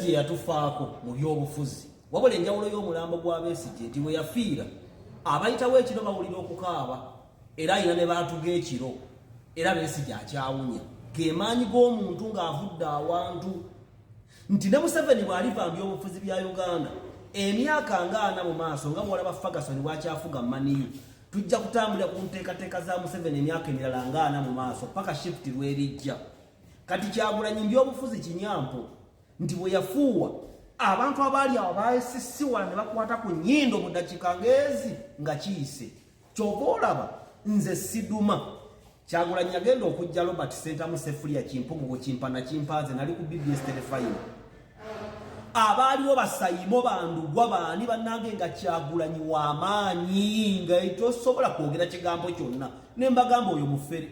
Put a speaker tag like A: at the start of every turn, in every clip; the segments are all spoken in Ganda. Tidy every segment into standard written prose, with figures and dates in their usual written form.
A: yatufaako mu byobufuzi wabula enjawulo y'omulambo gwa Besigye nti bwe yafiira abayitawo ekiro bawulira okukaaba era ayina ne baatuga ekiro era Besigye akyawunya gemaanyi g'omuntu ng'avudde awantu nti ne Museveni bw'aliva mu byobufuzi bya Uganda emyaka nga 4 mu maaso nga bw'olaba Ferguson bw'akyafuga maniyo tujja kutambulira ku nteekateeka za Museveni emyaka emirala nga 4 mu maaso paka shift lw'erijja kati Kyagulanyi mu byobufuzi kinyampo nti bwe yafuuwa abantu abaali awo baesisiwala ne bakwata ku nnyindo mu ddakiika ngezi nga kiyise kyova olaba nze siduma Kyagulanyi agenda okujja Robert Center mu Sefulia Kimpugu Kimpana Kimpanze nali ku BBS telefayino abaaliwo basayimo bandugwa baani bannange nga Kyagulanyi w'amaanyi nga tosobola kwogera kigambo kyonna ne mbagamba oyo mufere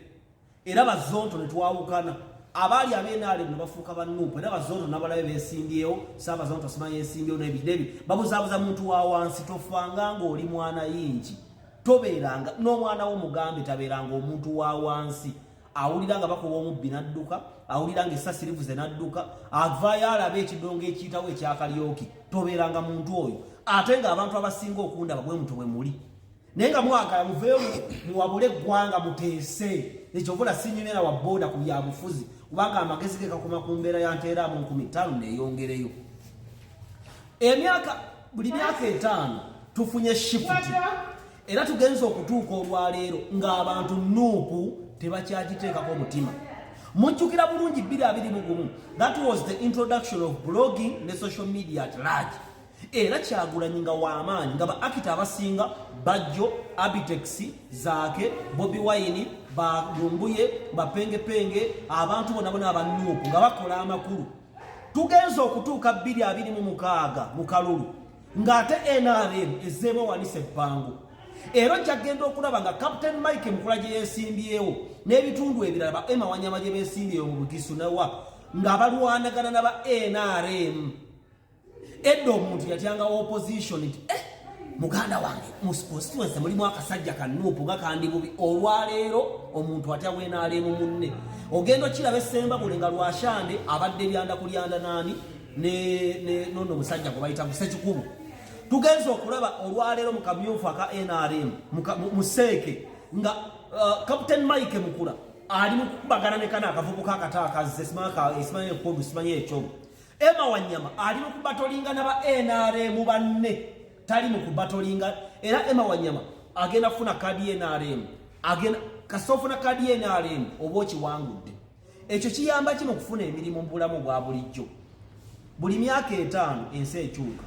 A: era bazonto ne twawukana abali abenale ne bafuuka bannupu era bazonto nabalabe beesimbyewo Saabazonto Simanyi yeesimbyewo n'ebidebi babuzaabuza muntu wa wansi tofanga ng'oli mwana yingi tobeeranga n'omwana w'omugambe tabeeranga omuntu wa wansi awulira nga bakuba omubbi n'adduka awulira nga essasi livuze n'adduka avaayo alaba ekidongo ekiyitawo ekyakalyoki tobeeranga muntu oyo ate ng'abantu abasinga okundaba bwe muto bwe muli naye nga mwagala muveeyo muwabule eggwanga muteese ekyovula sinyumira wa booda ku byabufuzi kubanga amagezi ge kakoma ku mbeera ya nteeramu 15 neeyongereyo buli myaka 5 tufunye shifuti era tugenza okutuuka olwaleero ng'abantu nuupu tebakyagiteekako omutima mujjukira bulungi 2021 that was the introduction of blogging ne social media at large era Kyagulanyi nga w'amaanyi nga ba-akita abasinga Bajjo, Abitex, Zaake, Bobi Wine, Lumbuye, Penge abantu bonna abannuupu nga bakola amakulu tugenza okutuuka 2026 mu kalulu ng'ate NRM ezzeemu wanise ebbango era gyagenda okulaba nga Captain Mike Mukula gye yeesimbyewo n'ebitundu ebirala ba Emma Wanyama gye beesimbyewo mu Bukisu newa nga balwanagana n'aba NRM edda omuntu yatyanga opposition nti muganda wange mu constituency mulimu akasajja kannuupu nga kandi bubi olwaleero omuntu atya NRM munne ogenda okiraba Semba bule nga Lwashande abadde lyanda kulyanda nani nono musajja gwe bayita Musekikubu tugenza okulaba olwaleero mu kamyufu aka NRM museeke nga Captain Mike Mukula ali mu kubagana ne kana akavubuka akataakaze simanyi ekkodu simanyi ekyomu Emma Wanyama ali mu kubatolinga n'aba NRM banne tali mu kubatolinga era Emma Wanyama agenda kufuna kadi NRM agenda kasofuna kadi NRM oba okiwangudde ekyo kiyamba ki mu kufuna emirimu mu bulamu bwa bulijjo buli myaka 5 ensi ekyuka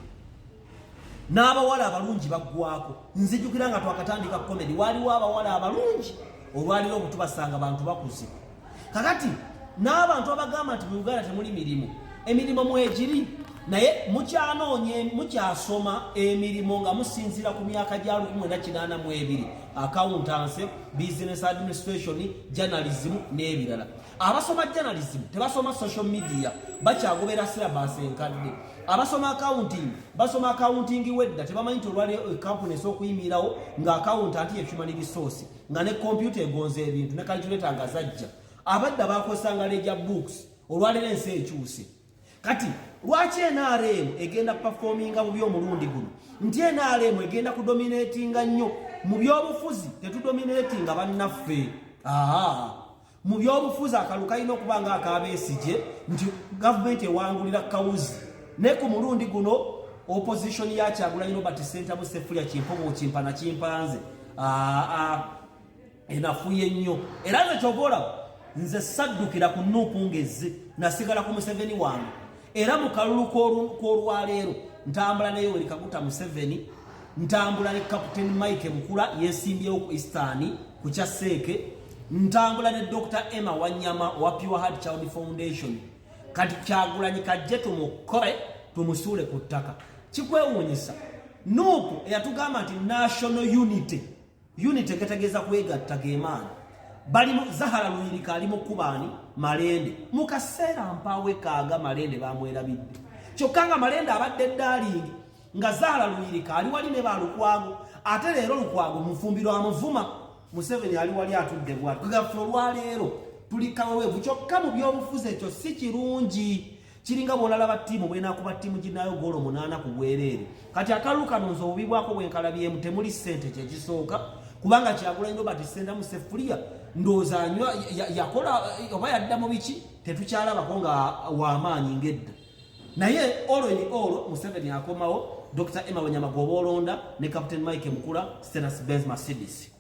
A: n'abawala abalungi baggwako nzijukira nga twakatandika comedy waliwo abawala abalungi olwaliro obutubasanga bantu bakuze kakati n'abantu abagamba nti mu Uganda temuli mirimu emirimu mwegiri naye mukyasoma emirimu nga musinzira ku myaka gya 1982 accountancy, business administration, journalism n'ebirala abasoma journalism tebasoma social media bakyagobera syllabus enkadde abasoma accounting basoma accounting wedda tebamanyi nti olwali company es'okuyimirawo nga accountant ye human resource nga ne computer egonza ebintu ne calculator nga zajja abadda bakosanga ledger books olwaliro ensi ekyuse kati lwaki NRM egenda performinga mu by'omulundi guno nti NRM egenda kudominatinga nnyo mu byobufuzi tetudominatinga bannaffe mu byobufuzi akalu kalina okuba nga aka Besigye nti gavumenti ewangulira kawuzi ne ku mulundi guno opposition ya Kyagulanyi Robert Center mu Sefulia Kimpugu Kimpana Kimpanze enafuye nnyo era nze kyobola nze saddukira ku nuupu ngeze nasigala ku Museveni wange era mu kalulu k'olwaleero ntambula ne Yoweri Kaguta Museveni ntambula ne Captain Mike Mukula yeesimbyewo ku Eastern ku Kyaseeke ntambula ne Dr. Emma Wanyama wa Pure Heart Child Foundation kati Kyagulanyi kajje tumukobe tumusuule ku ttaka kikwewuunyisa nuupu eyatugamba nti national unity ketegeeza kwegatta geemaani bali Zahara Luyirika ali mu kubaani Malende mu kaseera mpaawe kaaga Malende bamwerabidde kyokka nga Malende abadde ddaalingi nga Zahara Luyirika ali wali ne balukwago ate leero lukwago mufumbiro amuvuma Museveni ali wali atudde bwatu gaffe olwaleero tuli kaweweevu kyokka mu by'obufuzi ekyo si kirungi kiringa bw'olalaba ttiimu bw'enaakuba ttiimu ginaayo goolo 8 ku bwereere kati akalulu kano nze obubi bwako bwenkalabyemu temuli ssente kyekisooka kubanga Kyagulanyi Robert Senda mu sefuliya ndowooza anywa yakola oba yadda mu biki tetukyalabako nga w'amaanyi ng'edda naye olwo ni olwo Museveni akomawo Dr. Emma Wanyama Gobolonda ne Captain Mike Mukula Stennis Benz Mercedes